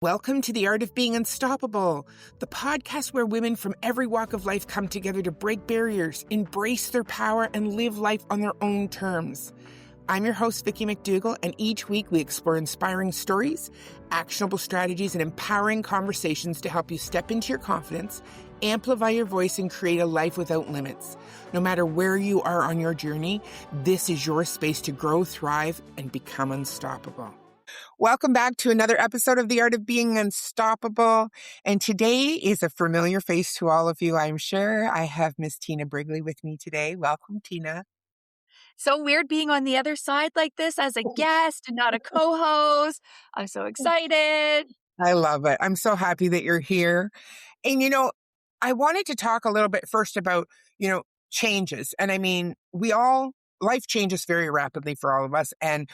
Welcome to The Art of Being Unstoppable, the podcast where women from every walk of life come together to break barriers, embrace their power, and live life on their own terms. I'm your host, Vicki McDougall, and each week we explore inspiring stories, actionable strategies, and empowering conversations to help you step into your confidence, amplify your voice, and create a life without limits. No matter where you are on your journey, this is your space to grow, thrive, and become unstoppable. Welcome back to another episode of The Art of Being Unstoppable. And today is a familiar face to all of you, I'm sure. I have Miss Tina Brigley with me today. Welcome, Tina. So weird being on the other side like this as a guest and not a co-host. I'm so excited. I love it. I'm so happy that you're here. And, I wanted to talk a little bit first about, changes. And I mean, life changes very rapidly for all of us. And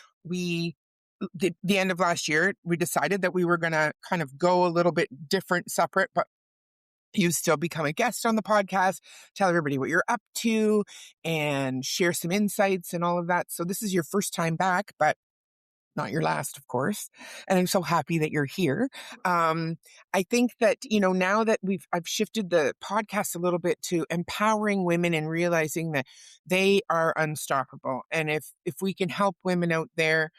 the end of last year, we decided that we were going to kind of go a little bit different, separate, but you still become a guest on the podcast, tell everybody what you're up to and share some insights and all of that. So this is your first time back, but not your last, of course. And I'm so happy that you're here. I think that, now that I've shifted the podcast a little bit to empowering women and realizing that they are unstoppable. And if we can help women out there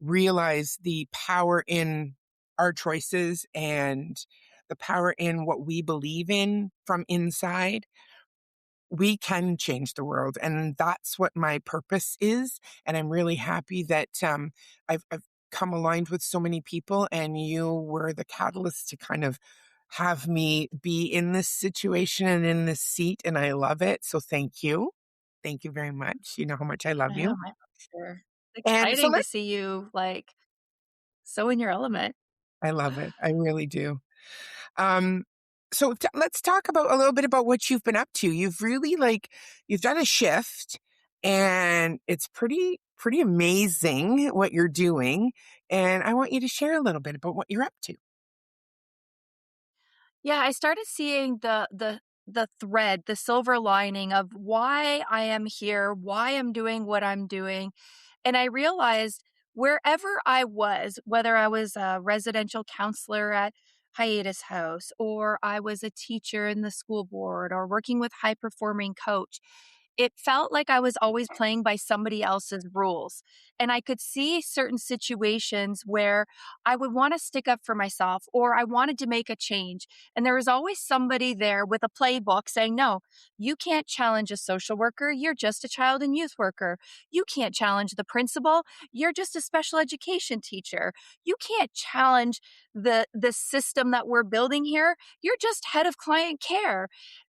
realize the power in our choices and the power in what we believe in from inside, we can change the world. And that's what my purpose is. And I'm really happy that I've come aligned with so many people, and you were the catalyst to kind of have me be in this situation and in this seat. And I love it. So thank you. Thank you very much. You know how much I love you. I'm sure. And so Exciting to see you so in your element. I love it. I really do. Um, so let's talk about a little bit about what you've been up to. You've really you've done a shift, and it's pretty amazing what you're doing. And I want you to share a little bit about what you're up to. Yeah, I started seeing the thread, the silver lining of why I am here, why I'm doing what I'm doing. And I realized wherever I was, whether I was a residential counselor at Hiatus House, or I was a teacher in the school board, or working with high performing coach, it felt like I was always playing by somebody else's rules. And I could see certain situations where I would want to stick up for myself, or I wanted to make a change. And there was always somebody there with a playbook saying, no, you can't challenge a social worker. You're just a child and youth worker. You can't challenge the principal. You're just a special education teacher. You can't challenge the system that we're building here. You're just head of client care.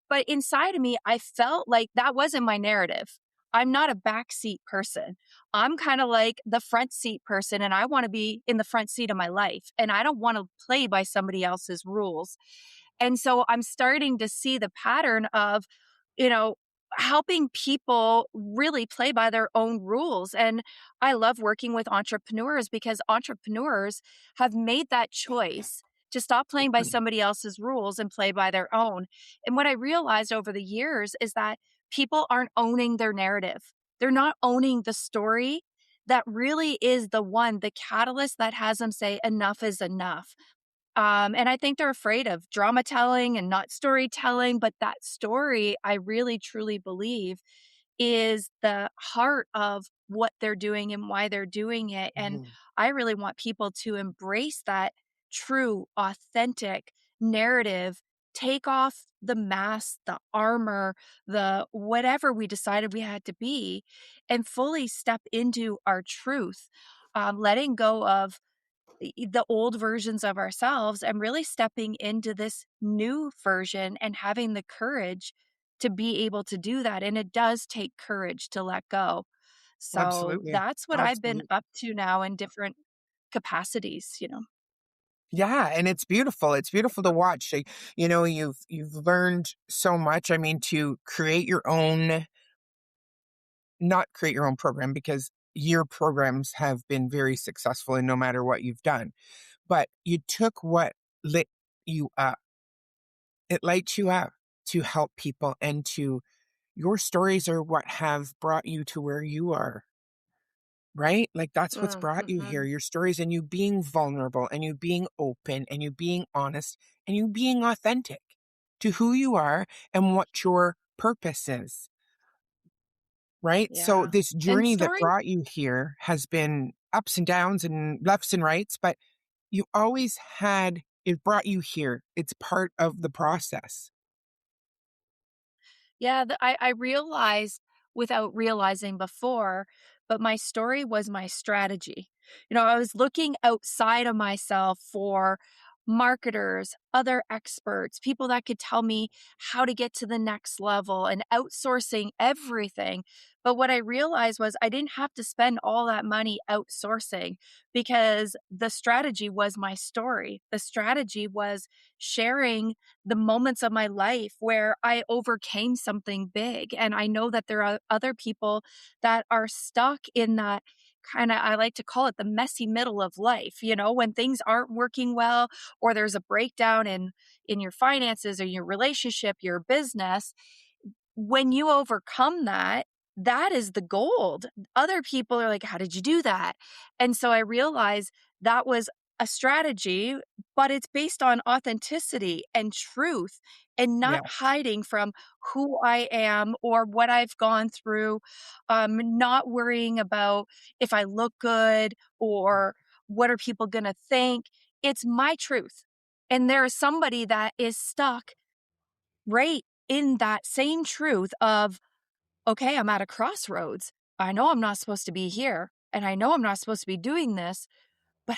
But inside of me, I felt like that wasn't my narrative. I'm not a backseat person. I'm kind of like the front seat person, and I want to be in the front seat of my life. And I don't want to play by somebody else's rules. And so I'm starting to see the pattern of, you know, helping people really play by their own rules. And I love working with entrepreneurs because entrepreneurs have made that choice to stop playing by somebody else's rules and play by their own. And what I realized over the years is that people aren't owning their narrative. They're not owning the story that really is the catalyst that has them say, enough is enough. And I think they're afraid of drama telling and not storytelling. But that story, I really truly believe, is the heart of what they're doing and why they're doing it. And Mhm. I really want people to embrace that true, authentic narrative, take off the mask, the armor, the whatever we decided we had to be, and fully step into our truth, letting go of the old versions of ourselves and really stepping into this new version and having the courage to be able to do that. And it does take courage to let go. So Absolutely. that's what I've been Absolutely. up to now in different capacities. Yeah, and it's beautiful. It's beautiful to watch. You've learned so much. I mean, to create your own, not create your own program, because your programs have been very successful and no matter what you've done. But you took what lit you up. It lights you up to help people, and your stories are what have brought you to where you are. right? Like that's what's brought you here, Mhm. your stories and you being vulnerable and you being open and you being honest and you being authentic to who you are and what your purpose is, right? So Yeah. this And journey that story brought you here has been ups and downs and lefts and rights, but you always had it brought you here. It's part of the process. Yeah, I realized without realizing before, but my story was my strategy. I was looking outside of myself for marketers, other experts, people that could tell me how to get to the next level and outsourcing everything. But what I realized was I didn't have to spend all that money outsourcing because the strategy was my story. The strategy was sharing the moments of my life where I overcame something big. And I know that there are other people that are stuck in that kind of, I like to call it the messy middle of life, when things aren't working well or there's a breakdown in your finances or your relationship, your business. When you overcome that, that is the gold. Other people are like, "How did you do that?" And so I realized that was a strategy, but it's based on authenticity and truth and not Yeah. hiding from who I am or what I've gone through, not worrying about if I look good or what are people gonna think. It's my truth. And there is somebody that is stuck right in that same truth of, okay, I'm at a crossroads. I know I'm not supposed to be here and I know I'm not supposed to be doing this, but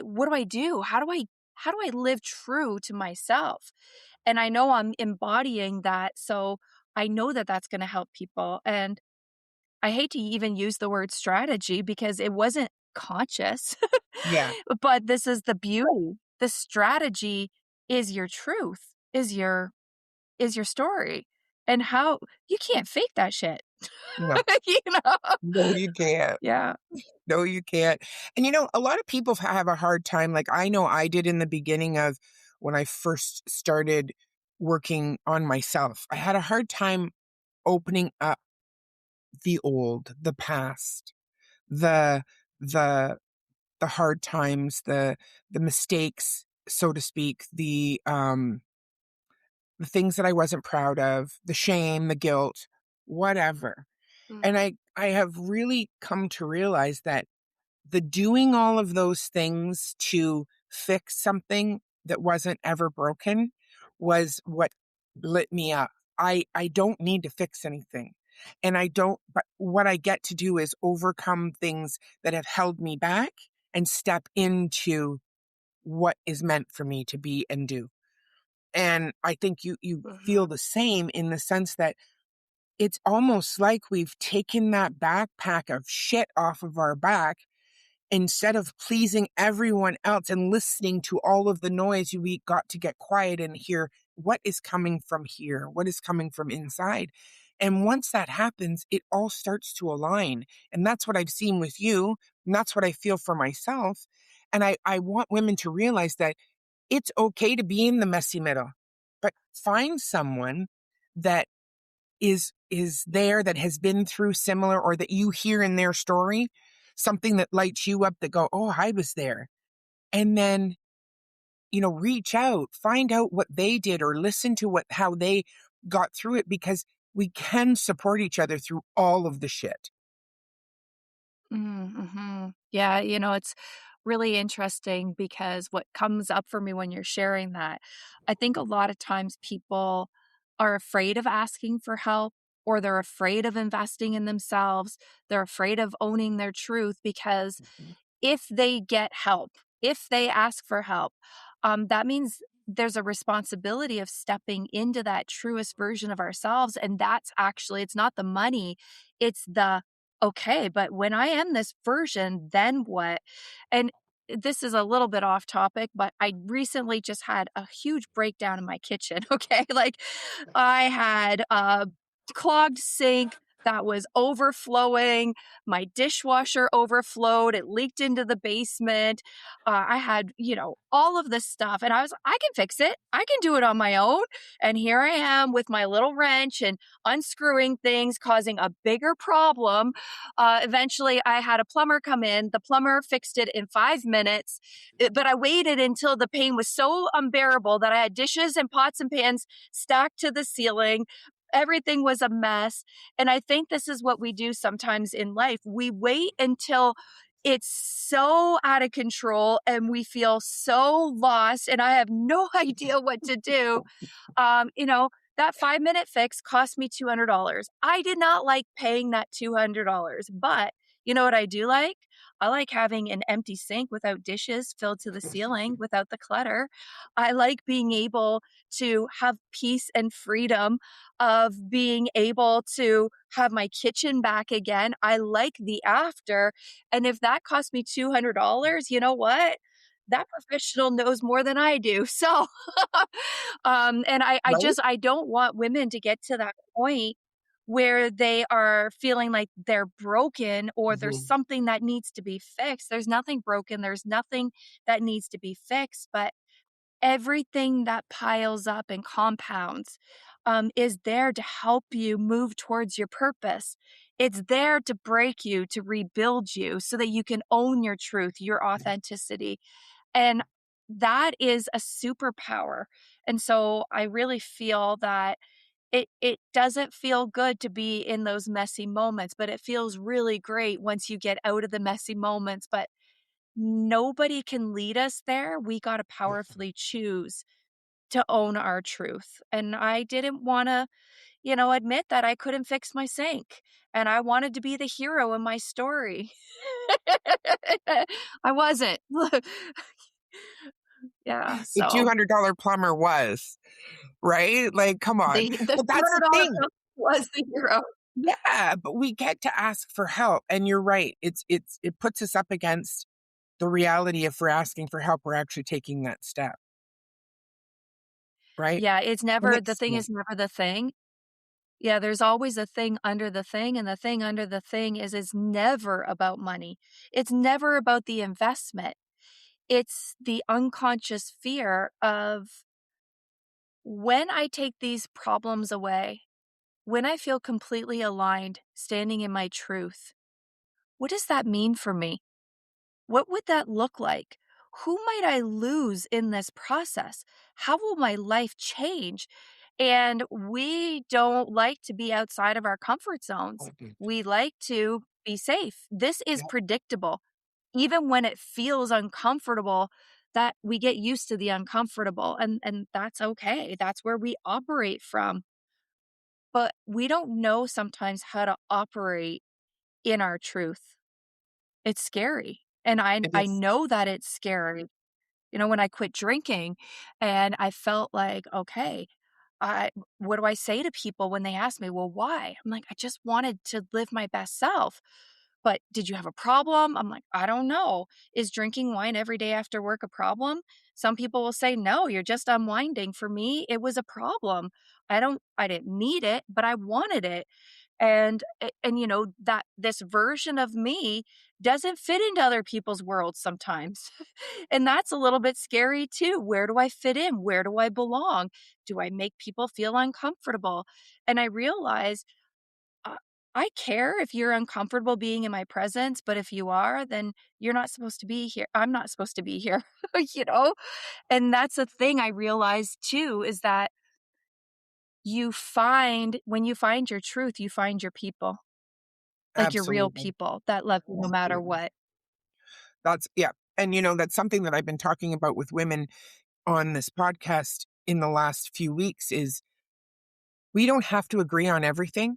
what do I do? How do I live true to myself? And I know I'm embodying that. So I know that that's going to help people. And I hate to even use the word strategy because it wasn't conscious, Yeah. but this is the beauty. The strategy is your truth, is your story, and how you can't fake that shit. No. You know? No, you can't. Yeah. No, you can't. And a lot of people have a hard time. Like I know I did in the beginning of when I first started working on myself. I had a hard time opening up the old, the past, the the the hard times, the mistakes, so to speak, the things that I wasn't proud of, the shame, the guilt, whatever. And Mhm. I have really come to realize that the doing all of those things to fix something that wasn't ever broken was what lit me up. I don't need to fix anything. And I don't, but what I get to do is overcome things that have held me back and step into what is meant for me to be and do. And I think you feel Mhm. the same in the sense that it's almost like we've taken that backpack of shit off of our back instead of pleasing everyone else and listening to all of the noise. We got to get quiet and hear what is coming from here, what is coming from inside. And once that happens, it all starts to align. And that's what I've seen with you. And that's what I feel for myself. And I want women to realize that it's okay to be in the messy middle, but find someone that is there, that has been through similar, or that you hear in their story something that lights you up, that go, oh, I was there. And then reach out, find out what they did, or listen to what how they got through it, because we can support each other through all of the shit. Mhm. Yeah, it's really interesting because what comes up for me when you're sharing that, I think a lot of times people are afraid of asking for help or they're afraid of investing in themselves. They're afraid of owning their truth because Mhm. if they get help, if they ask for help, that means there's a responsibility of stepping into that truest version of ourselves. And that's actually, it's not the money, it's the, okay, but when I am this version, then what? And this is a little bit off topic, but I recently just had a huge breakdown in my kitchen. Okay. Like I had a clogged sink, that was overflowing. My dishwasher overflowed. It leaked into the basement. I had, all of this stuff. And I can fix it. I can do it on my own. And here I am with my little wrench and unscrewing things, causing a bigger problem. Eventually, I had a plumber come in. The plumber fixed it in 5 minutes, but I waited until the pain was so unbearable that I had dishes and pots and pans stacked to the ceiling. Everything was a mess. And I think this is what we do sometimes in life. We wait until it's so out of control and we feel so lost and I have no idea what to do. um, you know, that 5-minute fix cost me $200. I did not like paying that $200, but you know what I do like? I like having an empty sink without dishes filled to the ceiling without the clutter. I like being able to have peace and freedom of being able to have my kitchen back again. I like the after. And if that cost me $200, you know what? That professional knows more than I do. So, and Right? I don't want women to get to that point where they are feeling like they're broken or there's Mhm. something that needs to be fixed. There's nothing broken. There's nothing that needs to be fixed, but everything that piles up and compounds is there to help you move towards your purpose. It's there to break you, to rebuild you so that you can own your truth, your authenticity. And that is a superpower. And so I really feel that it doesn't feel good to be in those messy moments, but it feels really great once you get out of the messy moments. But nobody can lead us there. We got to powerfully choose to own our truth. And I didn't want to, admit that I couldn't fix my sink. And I wanted to be the hero in my story. I wasn't. Yeah. The So $200 plumber was, right? Like, come on. the But that's the $200 thing. bill was the hero. Yeah, but we get to ask for help, and you're right. It puts us up against the reality if we're asking for help, we're actually taking that step, right? Yeah. And The it's thing is never the thing. Yeah, there's always a thing under the thing, and the thing under the thing is it's never about money. It's never about the investment. It's the unconscious fear of when I take these problems away, when I feel completely aligned, standing in my truth, what does that mean for me? What would that look like? Who might I lose in this process? How will my life change? And we don't like to be outside of our comfort zones. Mhm. We like to be safe. This is Yeah, predictable. Even when it feels uncomfortable, that we get used to the uncomfortable and that's okay. That's where we operate from. But we don't know sometimes how to operate in our truth. It's scary. And it I is. know that it's scary. When I quit drinking and I felt like, okay, I what do I say to people when they ask me, "Well, why?" I'm like, "I just wanted to live my best self." "But did you have a problem?" I'm like, "I don't know. Is drinking wine every day after work a problem?" Some people will say, "No, you're just unwinding." For me, it was a problem. I didn't need it, but I wanted it. And that this version of me doesn't fit into other people's worlds sometimes. And that's a little bit scary too. Where do I fit in? Where do I belong? Do I make people feel uncomfortable? And I realize uh, I care if you're uncomfortable being in my presence, but if you are, then you're not supposed to be here. I'm not supposed to be here, you know? And that's a thing I realized too is that when you find your truth, you find your people. Like your real Absolutely. people that love you no matter Absolutely. what. Yeah. And that's something that I've been talking about with women on this podcast in the last few weeks is we don't have to agree on everything.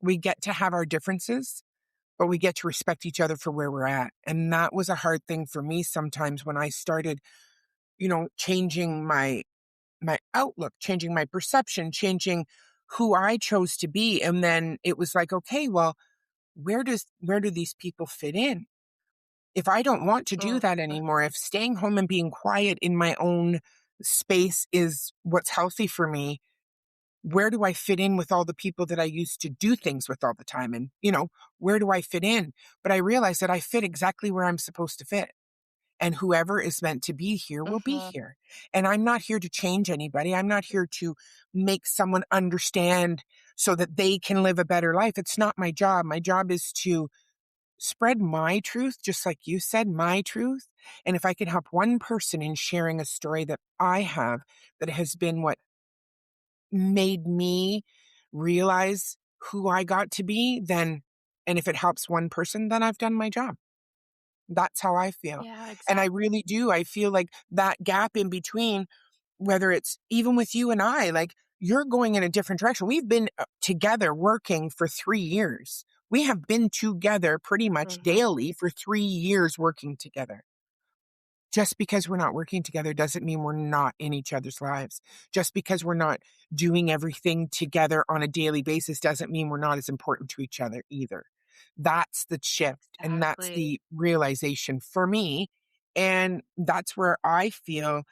We get to have our differences, but we get to respect each other for where we're at. And that was a hard thing for me sometimes when I started, changing my outlook, changing my perception, changing who I chose to be. And then it was like, okay, well, where do these people fit in? If I don't want to do Ugh. that anymore, if staying home and being quiet in my own space is what's healthy for me, where do I fit in with all the people that I used to do things with all the time? And, where do I fit in? But I realized that I fit exactly where I'm supposed to fit. And whoever is meant to be here will be Mhm. here. And I'm not here to change anybody. I'm not here to make someone understand so that they can live a better life. It's not my job. My job is to spread my truth, just like you said, my truth. And if I can help one person in sharing a story that I have that has been what made me realize who I got to be, then, and if it helps one person, then I've done my job. That's how I feel. Yeah, And I exactly. really do. I feel like that gap in between, whether it's even with you and I, like you're going in a different direction. We've been together working for 3 years. We have been together pretty much Mhm. daily for 3 years working together. Just because we're not working together doesn't mean we're not in each other's lives. Just because we're not doing everything together on a daily basis doesn't mean we're not as important to each other either. That's the shift. And that's Exactly. the realization for me. And that's where I feel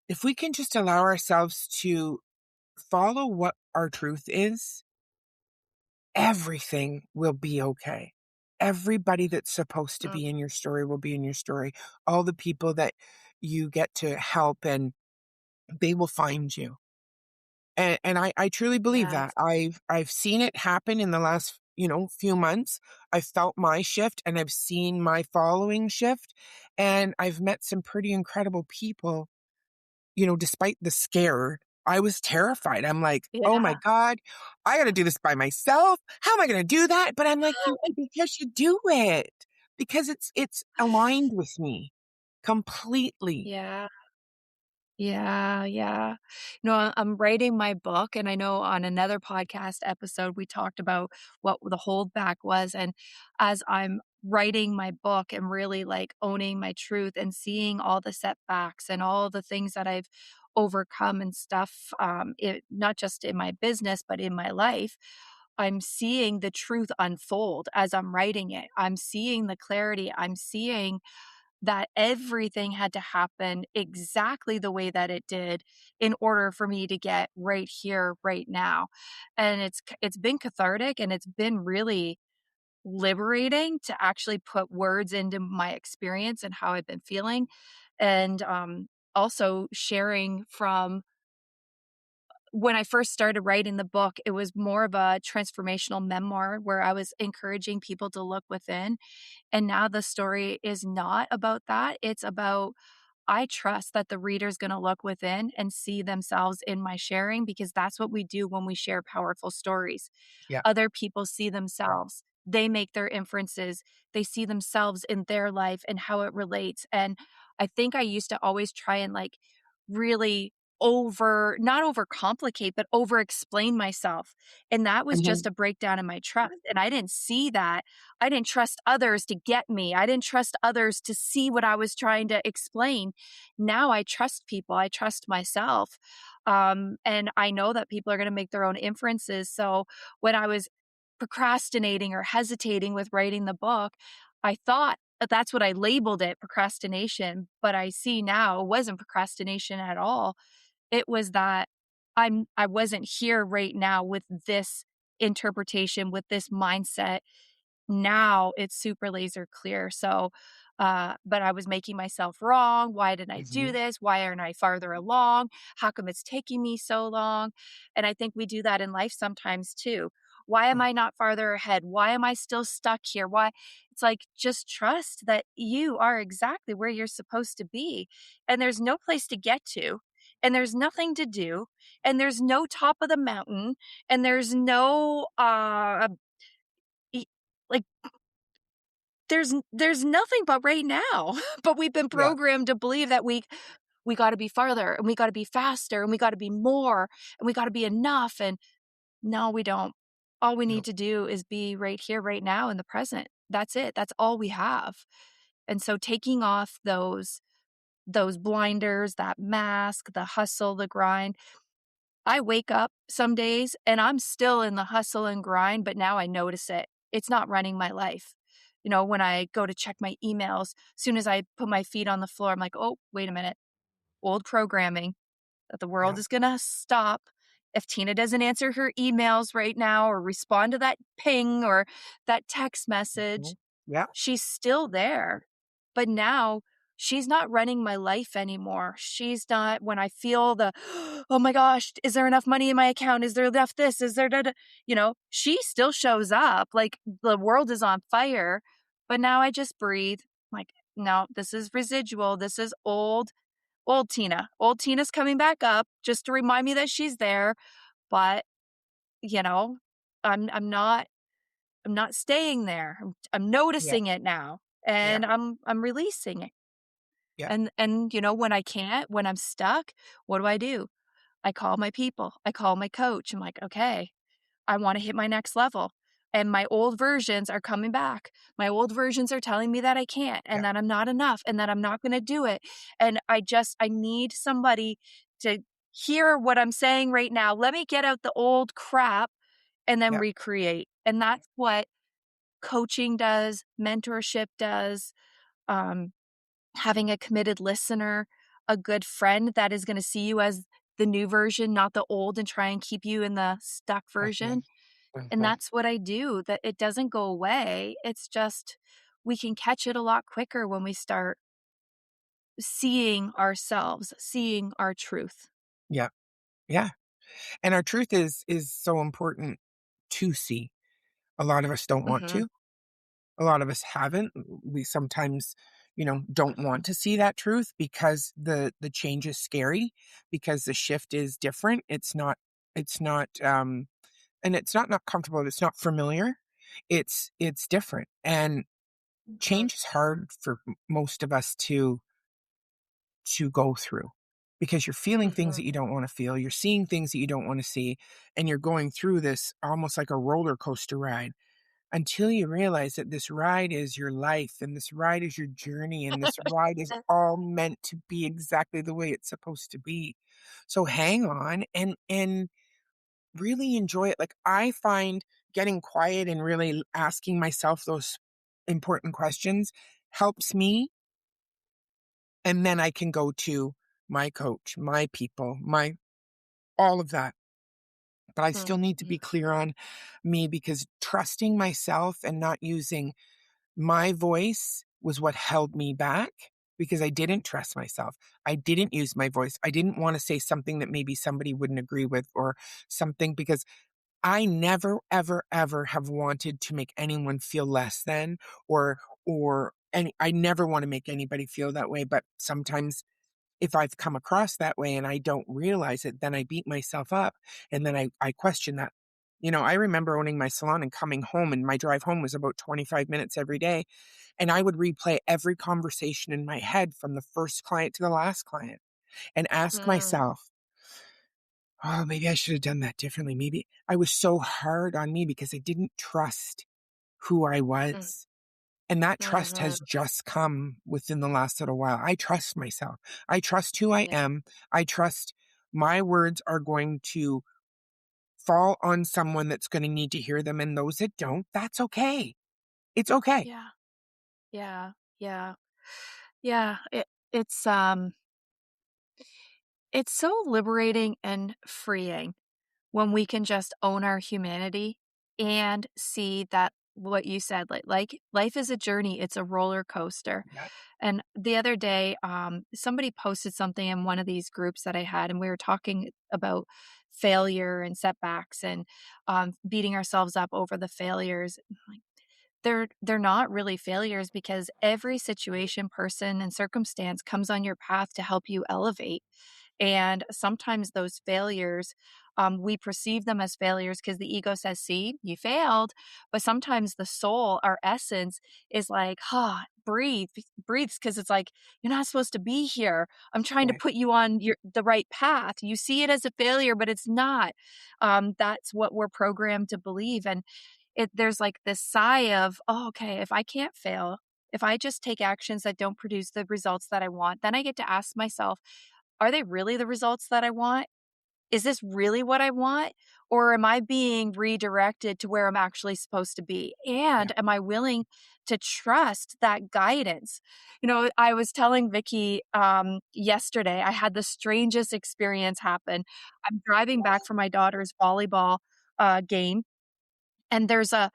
if we can just allow ourselves to follow what our truth is, everything will be okay. Everybody that's supposed to Mm, be in your story will be in your story. All the people that you get to help and they will find you. And I truly believe that. yes. I've seen it happen in the last, few months. I've felt my shift and I've seen my following shift. And I've met some pretty incredible people, despite the scare. I was terrified. I'm like, oh my Yeah. God, I got to do this by myself. How am I going to do that? But I'm like, because you do it, because it's aligned with me completely. Yeah. Yeah, yeah. No, I'm writing my book, and I know on another podcast episode, we talked about what the holdback was, and as I'm writing my book and really, like, owning my truth and seeing all the setbacks and all the things that I've overcome and stuff, it not just in my business, but in my life, I'm seeing the truth unfold as I'm writing it. I'm seeing the clarity. I'm seeing that everything had to happen exactly the way that it did in order for me to get right here, right now. And it's been cathartic and it's been really liberating to actually put words into my experience and how I've been feeling. And also sharing from when I first started writing the book, it was more of a transformational memoir where I was encouraging people to look within. And now the story is not about that. It's about I trust that the reader's gonna look within and see themselves in my sharing because that's what we do when we share powerful stories. Yeah. Other people see themselves. They make their inferences. They see themselves in their life and how it relates. And I think I used to always try and like really not overcomplicate, but over explain myself. And that was Mhm. just a breakdown in my trust. And I didn't see that. I didn't trust others to get me. I didn't trust others to see what I was trying to explain. Now I trust people. I trust myself. And I know that people are going to make their own inferences. So when I was procrastinating or hesitating with writing the book, I thought that's what I labeled it, procrastination, but I see now it wasn't procrastination at all. It was that I wasn't here right now with this interpretation, with this mindset. Now it's super laser clear. So, but I was making myself wrong. Why didn't I do Mhm. this? Why aren't I farther along? How come it's taking me so long? And I think we do that in life sometimes too. Why am Mm. I not farther ahead? Why am I still stuck here? Why? It's like just trust that you are exactly where you're supposed to be. And there's no place to get to. And there's nothing to do. And there's no top of the mountain. And there's no e- like there's nothing but right now, but we've been Yeah. programmed to believe that we gotta be farther, and we gotta be faster, and we gotta be more, and we gotta be enough, and no, we don't. All we need No. to do is be right here, right now in the present. That's it, that's all we have. And so taking off those blinders, that mask, the hustle, the grind, I wake up some days and I'm still in the hustle and grind, but now I notice it. It's not running my life. You know, when I go to check my emails, soon as I put my feet on the floor, I'm like, oh, wait a minute, old programming that the world Yeah. is going to stop If Tina doesn't answer her emails right now or respond to that ping or that text message, Mhm. Yeah. she's still there. But now she's not running my life anymore. She's not when I feel the, "Oh my gosh, is there enough money in my account? Is there enough this? Is there da da," she still shows up like the world is on fire, but now I just breathe. Like, "No, this is residual. This is old Tina. Old Tina's coming back up just to remind me that she's there, but, you know, I'm not staying there. I'm Yeah. noticing it now, Yeah. and I'm releasing it. Yeah. And when I can't, when I'm stuck, what do? I call my people. I call my coach. I'm like, "Okay, I wanna hit my next level." And my old versions are coming back. My old versions are telling me that I can't and Yeah. that I'm not enough and that I'm not gonna do it. And I need somebody to hear what I'm saying right now. Let me get out the old crap and then Yeah. recreate. And that's what coaching does, mentorship does, um, having a committed listener, a good friend that is gonna see you as the new version, not the old, and try and keep you in the stuck Mhm. version. And Mhm. that's what I do, that it doesn't go away. It's just we can catch it a lot quicker when we start seeing ourselves, seeing our truth. Yeah. Yeah. And our truth is so important to see. A lot of us don't want Mhm, to. A lot of us haven't. We sometimes, don't want to see that truth because the change is scary, because the shift is different. It's not and it's not comfortable. It's not familiar. It's different. And mhm, change is hard for most of us to go through because you're feeling things that mhm. you don't want to feel, you're seeing things that you don't want to see, and you're going through this almost like a roller coaster ride until you realize that this ride is your life and this ride is your journey and this ride is all meant to be exactly the way it's supposed to be. So hang on and really enjoy it. Like I find getting quiet and really asking myself those important questions helps me, and then I can go to my coach, my people, my all of that. But I still need to be Mhm. clear on me because trusting myself and not using my voice was what held me back because I didn't trust myself. I didn't use my voice. I didn't want to say something that maybe somebody wouldn't agree with or something because I never, ever, ever have wanted to make anyone feel less than or any I never want to make anybody feel that way. But sometimes if I've come across that way and I don't realize it, then I beat myself up and then I question that. I remember owning my salon and coming home, and my drive home was about 25 minutes every day. And I would replay every conversation in my head from the first client to the last client and ask Mm, myself, oh, maybe I should have done that differently. Maybe I was so hard on me because I didn't trust who I mm, was. And that trust mhm. has just come within the last little while. I trust myself. I trust who I Yeah, am. I trust my words are going to fall on someone that's going to need to hear them. And those that don't, that's okay. It's okay. yeah, yeah, yeah, yeah. It's so liberating and freeing when we can just own our humanity and see that what you said, like life is a journey, it's a roller coaster. Yeah. And the other day, somebody posted something in one of these groups that I had, and we were talking about failure and setbacks and beating ourselves up over the failures. Like, they're not really failures because every situation, person, and circumstance comes on your path to help you elevate. And sometimes those failures, we perceive them as failures because the ego says, see, you failed. But sometimes the soul, our essence, is like, breathe, breathes because it's like, you're not supposed to be here. I'm trying to Right. put you on the right path. You see it as a failure, but it's not. That's what we're programmed to believe. And there's like this sigh of, oh, okay, if I can't fail, if I just take actions that don't produce the results that I want, then I get to ask myself, are they really the results that I want? is this really what I want? Or am I being redirected to where I'm actually supposed to be? Yeah. And am I willing to trust that guidance? I was telling Vicki yesterday, I had the strangest experience happen. I'm driving back from my daughter's volleyball game, and there's a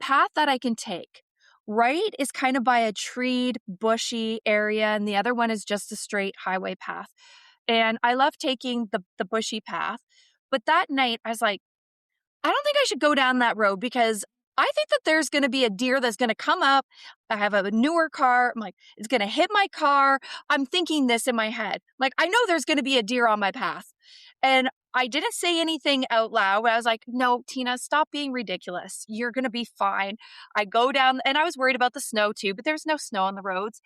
path that I can take. Right is kind of by a treed, bushy area, and the other one is just a straight highway path. And I love taking the bushy path. But that night, I was like, I don't think I should go down that road because I think that there's going to be a deer that's going to come up. I have a newer car. I'm like, it's going to hit my car. I'm thinking this in my head. Like, I know there's going to be a deer on my path. And I didn't say anything out loud, but I was like, no, Tina, stop being ridiculous. You're going to be fine. I go down, and I was worried about the snow too, but there's no snow on the roads.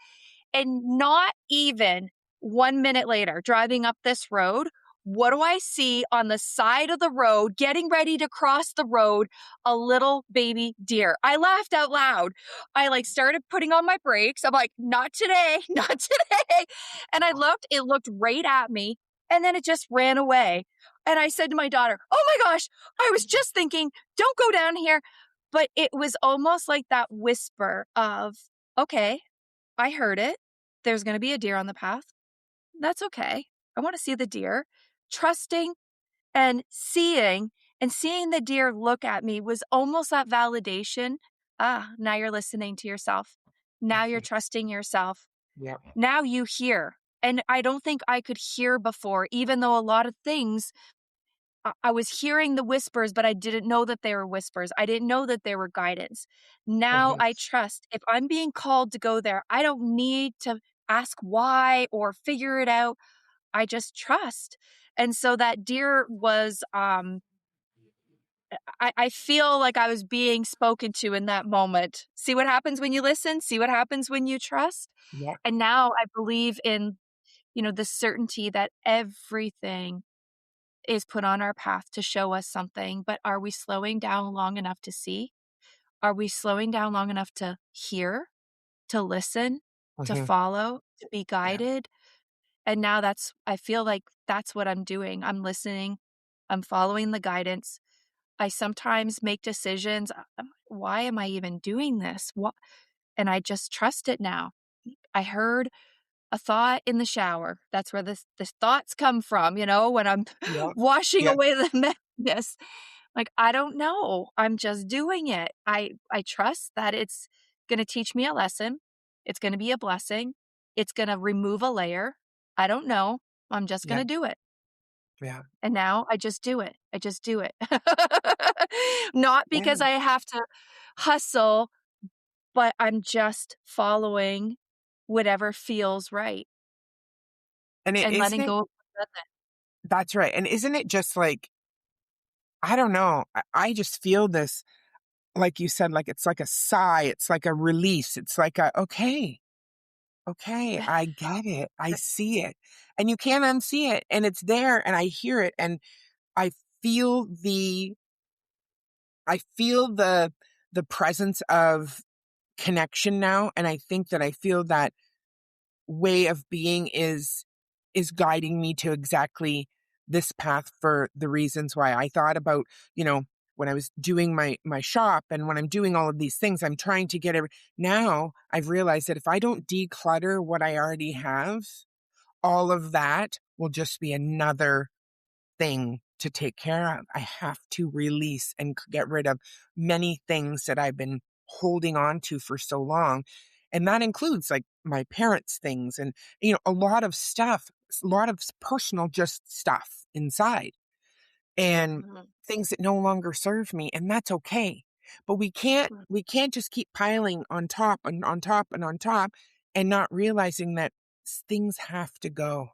And not even 1 minute later, driving up this road, what do I see on the side of the road, getting ready to cross the road? A little baby deer. I laughed out loud. I like started putting on my brakes. I'm like, not today, not today. And I looked, it looked right at me, and then it just ran away. And I said to my daughter, oh my gosh, I was just thinking, don't go down here. But it was almost like that whisper of, okay, I heard it. There's going to be a deer on the path. That's okay. I want to see the deer. Trusting and seeing the deer look at me was almost that validation. Ah, now you're listening to yourself. Now you're trusting yourself. Yeah. Now you hear. And I don't think I could hear before, even though a lot of things I was hearing the whispers, but I didn't know that they were whispers. I didn't know that they were guidance. Now Mhm. I trust. If I'm being called to go there, I don't need to ask why or figure it out. I just trust. And so that deer was, I feel like I was being spoken to in that moment. See what happens when you listen? See what happens when you trust? Yeah. And now I believe in, the certainty that everything is put on our path to show us something, but are we slowing down long enough to see? Are we slowing down long enough to hear, to listen, to Mhm. follow, to be Yeah. guided? And now I feel like that's what I'm doing. I'm listening. I'm following the guidance. I sometimes make decisions. Why am I even doing this? What? And I just trust it now. I heard a thought in the shower. That's where this thoughts come from, when I'm Yeah. washing Yeah. away the mess. Like, I don't know. I'm just doing it. I trust that it's going to teach me a lesson. It's going to be a blessing. It's going to remove a layer. I don't know. I'm just going Yeah. to do it. Yeah. And now I just do it. I just do it. Not because Yeah. I have to hustle, but I'm just following whatever feels right And it and isn't letting it go of what doesn't. that's right. And isn't it just like, I don't know, I just feel this, like you said, like it's like a sigh, it's like a release. It's like a, okay, okay, I get it. I see it. And you can't unsee it. And it's there and I hear it and I feel the I feel the presence of connection now. And I think that I feel that way of being is guiding me to exactly this path for the reasons why I thought about, you know, when I was doing my shop and when I'm doing all of these things, I'm trying to get every now I've realized that if I don't declutter what I already have, all of that will just be another thing to take care of. I have to release and get rid of many things that I've been holding on to for so long. And that includes like my parents' things and, a lot of stuff, a lot of personal just stuff inside and Mhm. things that no longer serve me. And that's okay. But we can't just keep piling on top and on top and on top and not realizing that things have to go.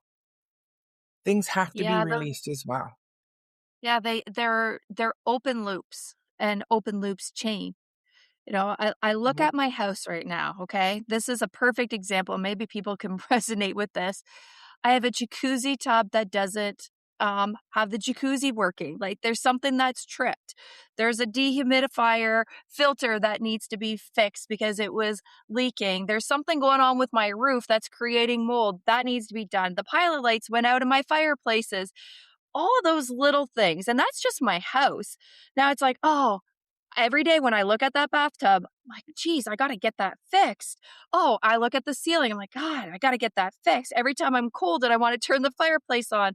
Things have to be Yeah, released as well. yeah, they're open loops, and open loops chain. I look Mhm. at my house right now, okay? This is a perfect example. Maybe people can resonate with this. I have a jacuzzi tub that doesn't have the jacuzzi working. Like there's something that's tripped. There's a dehumidifier filter that needs to be fixed because it was leaking. There's something going on with my roof that's creating mold. That needs to be done. The pilot lights went out in my fireplaces. all of those little things, and that's just my house. Now it's like, oh, every day when I look at that bathtub, I'm like, geez, I gotta get that fixed. Oh, I look at the ceiling, I'm like, God, I gotta get that fixed. Every time I'm cold and I want to turn the fireplace on.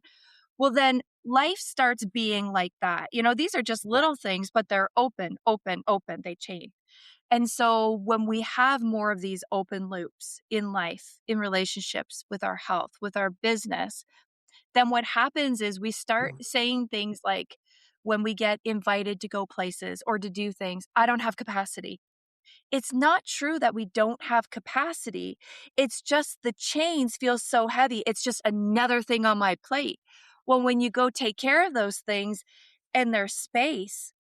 Well, then life starts being like that. These are just Yeah. little things, but they're open, open, open. They change. And so when we have more of these open loops in life, in relationships, with our health, with our business, then what happens is we start Mm. saying things like, when we get invited to go places or to do things, I don't have capacity. It's not true that we don't have capacity. It's just the chains feel so heavy. It's just another thing on my plate. Well, when you go take care of those things and there's space,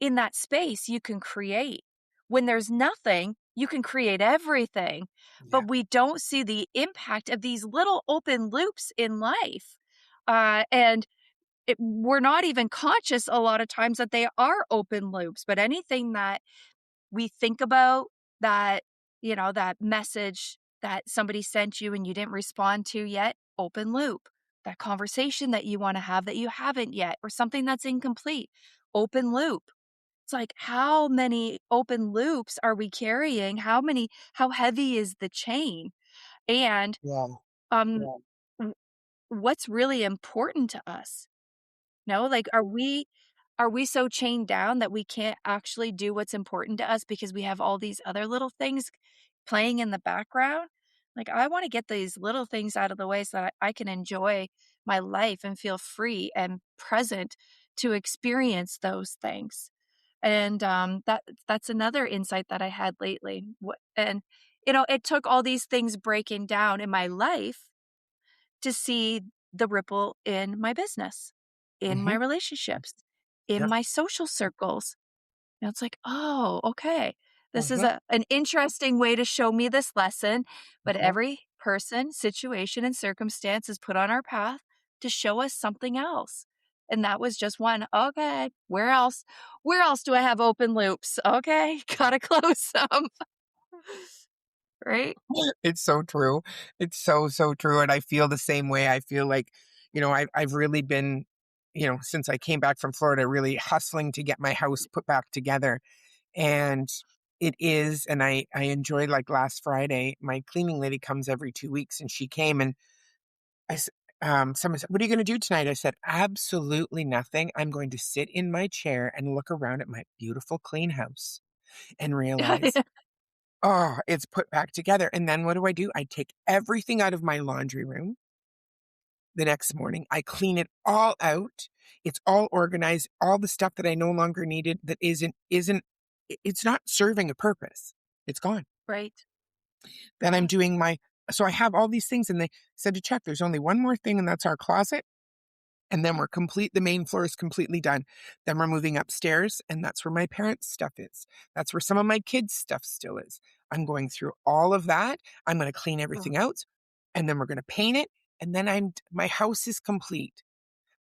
in that space, you can create. When there's nothing, you can create everything. Yeah. But we don't see the impact of these little open loops in life. And we're not even conscious a lot of times that they are open loops. But anything that we think about, that, that message that somebody sent you and you didn't respond to yet, open loop. That conversation that you want to have that you haven't yet, or something that's incomplete, open loop. It's like, how many open loops are we carrying? How heavy is the chain? And Yeah. um, Yeah. What's really important to us? No, like, are we so chained down that we can't actually do what's important to us because we have all these other little things playing in the background? Like, I wanna get these little things out of the way so that I can enjoy my life and feel free and present to experience those things. And, that's another insight that I had lately. It took all these things breaking down in my life to see the ripple in my business, in my Hmm. relationships, in Yep. my social circles. And it's like, oh, okay. This is Hmm. an interesting way to show me this lesson. But Hmm. every person, situation, and circumstance is put on our path to show us something else. And that was just one. Okay, where else? Where else do I have open loops? Okay, gotta close some. Right? It's so true. It's so, so true. And I feel the same way. I feel like, I've really been, since I came back from Florida, really hustling to get my house put back together. And it is, and I enjoyed, like, last Friday, my cleaning lady comes every 2 weeks, and she came, and I, s- someone said, "What are you going to do tonight?" I said, "Absolutely nothing. I'm going to sit in my chair and look around at my beautiful clean house and realize, oh, it's put back together." And then what do? I take everything out of my laundry room the next morning. I clean it all out. It's all organized. All the stuff that I no longer needed, that it's not serving a purpose. It's gone. Right. Then I'm Yeah. doing so I have all these things, and they said to check. There's only one more thing, and that's our closet. And then we're complete. The main floor is completely done. Then we're moving upstairs, and that's where my parents' stuff is. That's where some of my kids' stuff still is. I'm going through all of that. I'm going to clean Oh, everything out, and then we're going to paint it. And then my house is complete.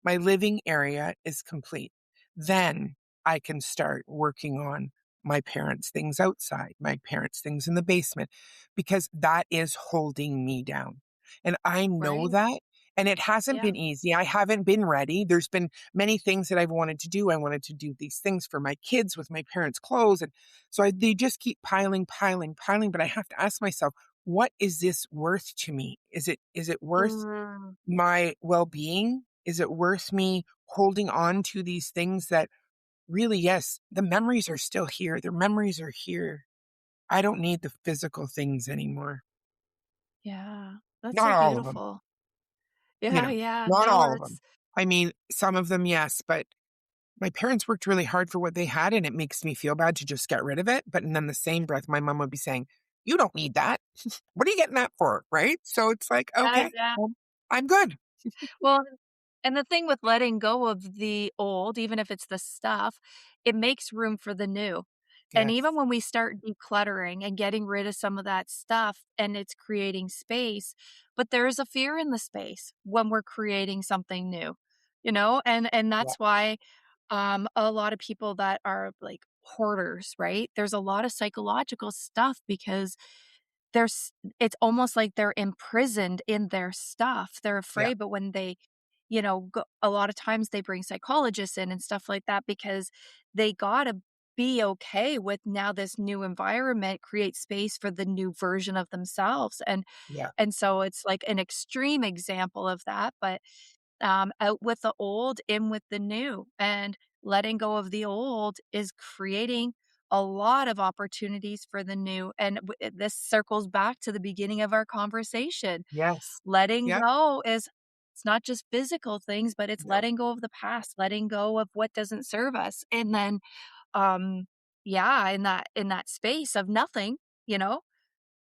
My living area is complete. Then I can start working on my parents' things outside, my parents' things in the basement, because that is holding me down. And I know right. that. And it hasn't Yeah. been easy. I haven't been ready. There's been many things that I've wanted to do. I wanted to do these things for my kids with my parents' clothes. And so they just keep piling, piling, piling. But I have to ask myself, what is this worth to me? Is it worth Mm. my well-being? Is it worth me holding on to these things that really, yes, the memories are still here. The memories are here. I don't need the physical things anymore. Yeah. That's Not so all of them, beautiful. you Yeah, know, yeah. not No, all of them. that's I mean, some of them, yes, but my parents worked really hard for what they had, and it makes me feel bad to just get rid of it. But in then the same breath, my mom would be saying, "You don't need that. What are you getting that for?" Right? So it's like, yeah, okay, yeah. I'm good. Well, and the thing with letting go of the old, even if it's the stuff, it makes room for the new. And even Yes. when we start decluttering and getting rid of some of that stuff and it's creating space, but there is a fear in the space when we're creating something new, and Yeah. that's why a lot of people that are like hoarders, right? There's a lot of psychological stuff because there's it's almost like they're imprisoned in their stuff. They're Yeah. afraid, but when they a lot of times they bring psychologists in and stuff like that because they gotta be okay with now this new environment, create space for the new version of themselves, Yeah. and so it's like an extreme example of that, but out with the old, in with the new. And letting go of the old is creating a lot of opportunities for the new. And this circles back to the beginning of our conversation. Yes. Letting Yep. go is it's not just physical things, but it's No. letting go of the past, letting go of what doesn't serve us. And then um yeah, in that space of nothing, you know,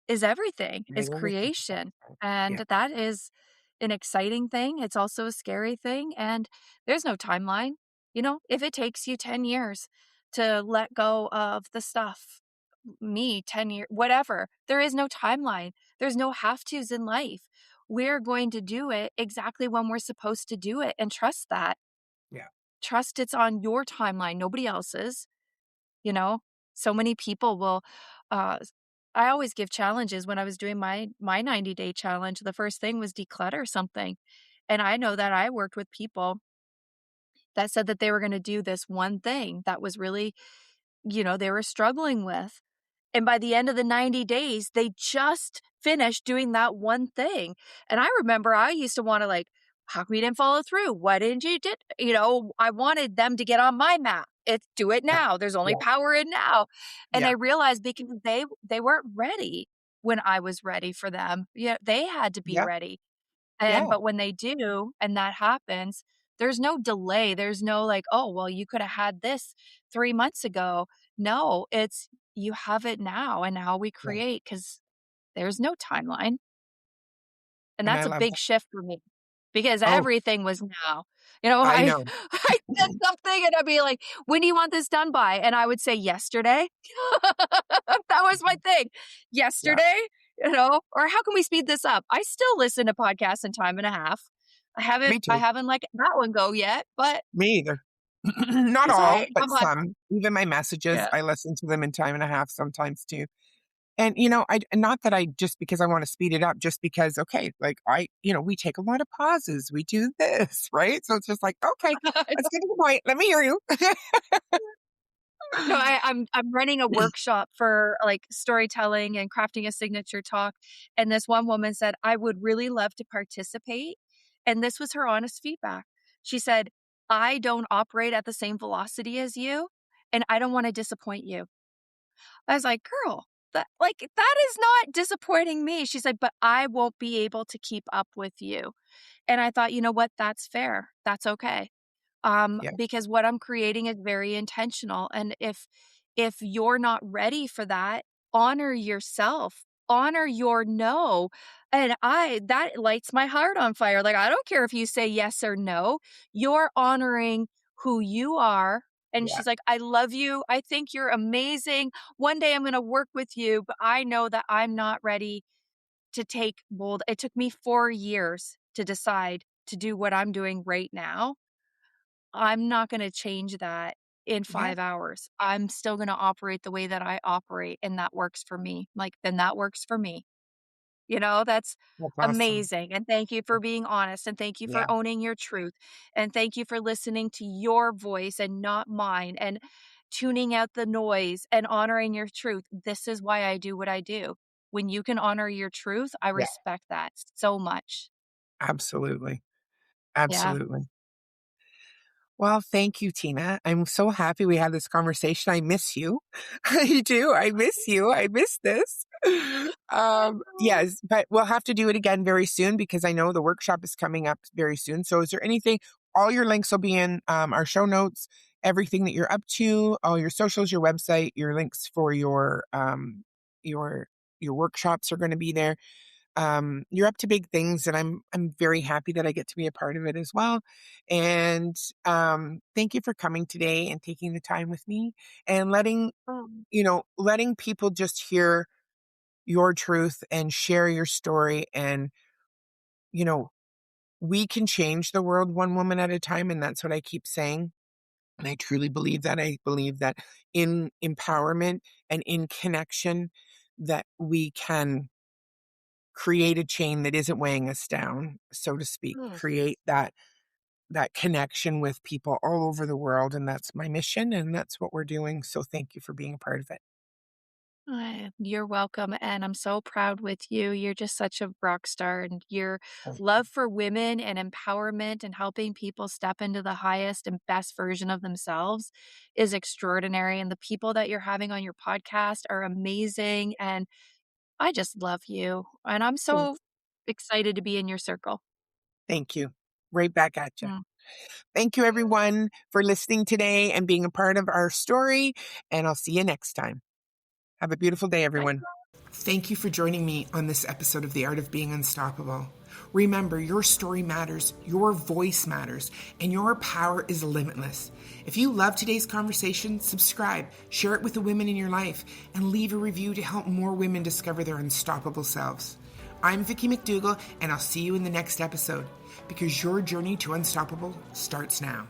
is everything, is Creating with creation, compassion. and Yeah. that is an exciting thing, it's also a scary thing, and there's no timeline, if it takes you 10 years to let go of the stuff, me 10 years, whatever, there is no timeline, there's no have tos in life. We're going to do it exactly when we're supposed to do it and trust that. Yeah. Trust it's on your timeline, nobody else's. You know? So many people will, s I always give challenges when I was doing my 90-day challenge, the first thing was declutter something, and I know that I worked with people that said that they were gonna do this one thing that was really, they were struggling with, and by the end of the 90 days, they just finished doing that one thing. And I remember I used to wanna, like, "How come you didn't follow through? Why didn't you did" I wanted them to get on my map. It's "Do it Yeah. now. There's only Yeah. power in now." And I Yeah. realized because they weren't ready when I was ready for them. Yeah, they had to be Yeah. ready. And Yeah. but when they do, and that happens, there's no delay, there's no like, "Oh, well, you coulda had this 3 months ago." No, it's you have it now, and now we Yeah. create because there's no timeline, and And I that's a love big that. shift for me because Oh, everything was now. I I know. I said something and I'd be like, "When do you want this done by?" And I would say, "Yesterday." That was my thing. Yeah. "Yesterday?" Or, "How can we speed this up?" I still listen to podcasts in time and a half. I haven't Me I too. haven't let that one go yet, but Me either. Not it's all, alright. but I'm on some. Even my messages, yeah. I listen to them in time and a half sometimes too. And, I not that I just because I wanna speed it up, just because, okay, like, we take a lot of pauses, we do this, right? So it's just like, "Okay, let's get to the point. Let me hear you." No, I'm running a workshop for, like, storytelling and crafting a signature talk, and this one woman said, "I would really love to participate," and this was her honest feedback. She said, "I don't operate at the same velocity as you, and I don't wanna disappoint you." I was like, "Girl, that is not disappointing me." She's like, "But I won't be able to keep up with you." And I thought, "You know what? That's fair. That's okay." Yeah. Because what I'm creating is very intentional. And if you're not ready for that, honor yourself, honor your no. And that lights my heart on fire. Like, I don't care if you say yes or no, you're honoring who you are. And Yeah. she's like, I love you. I think you're amazing. One day I'm going to work with you, but I know that I'm not ready to take bold. It took me 4 years to decide to do what I'm doing right now. I'm not gonna change that in Yeah. 5 hours. I'm still gonna operate the way that I operate, and that works for me. Like, then that works for me. That's That's awesome. amazing, and thank you for being honest, and thank you Yeah. for owning your truth, and thank you for listening to your voice and not mine, and tuning out the noise and honoring your truth. This is why I do what I do. When you can honor your truth, I Yeah. respect that so much. Absolutely. Yeah. Absolutely. Well, thank you, Tina. I'm so happy we had this conversation. I miss you. I do. I miss you. I miss this. Yes, but we'll have to do it again very soon because I know the workshop is coming up very soon. So is there anything, all your links will be in our show notes, everything that you're up to, all your socials, your website, your links for your, your workshops are going to be there. You're up to big things, and I'm very happy that I get to be a part of it as well. And thank you for coming today and taking the time with me and Um, letting people just hear your truth and share your story. And you know, we can change the world one woman at a time, and that's what I keep saying. And I truly believe that. I believe that in empowerment and in connection, that we can create a chain that isn't weighing us down, so to speak. mm, Create that. that connection with people all over the world. And that's my mission, and that's what we're doing. So thank you for being a part of it. You're welcome, and I'm so proud with you. You're just such a rock star, and your Oh, love for women and empowerment and helping people step into the highest and best version of themselves is extraordinary. And the people that you're having on your podcast are amazing. And I just love you. And I'm so excited to be in your circle. thank you. Right back at you. Mm. Thank you, everyone, for listening today and being a part of our story. And I'll see you next time. Have a beautiful day, Bye. everyone. Thank you for joining me on this episode of The Art of Being Unstoppable. Remember, your story matters, your voice matters, and your power is limitless. If you love today's conversation, subscribe, share it with the women in your life, and leave a review to help more women discover their unstoppable selves. I'm Vicki McDougall, and I'll see you in the next episode, because your journey to unstoppable starts now.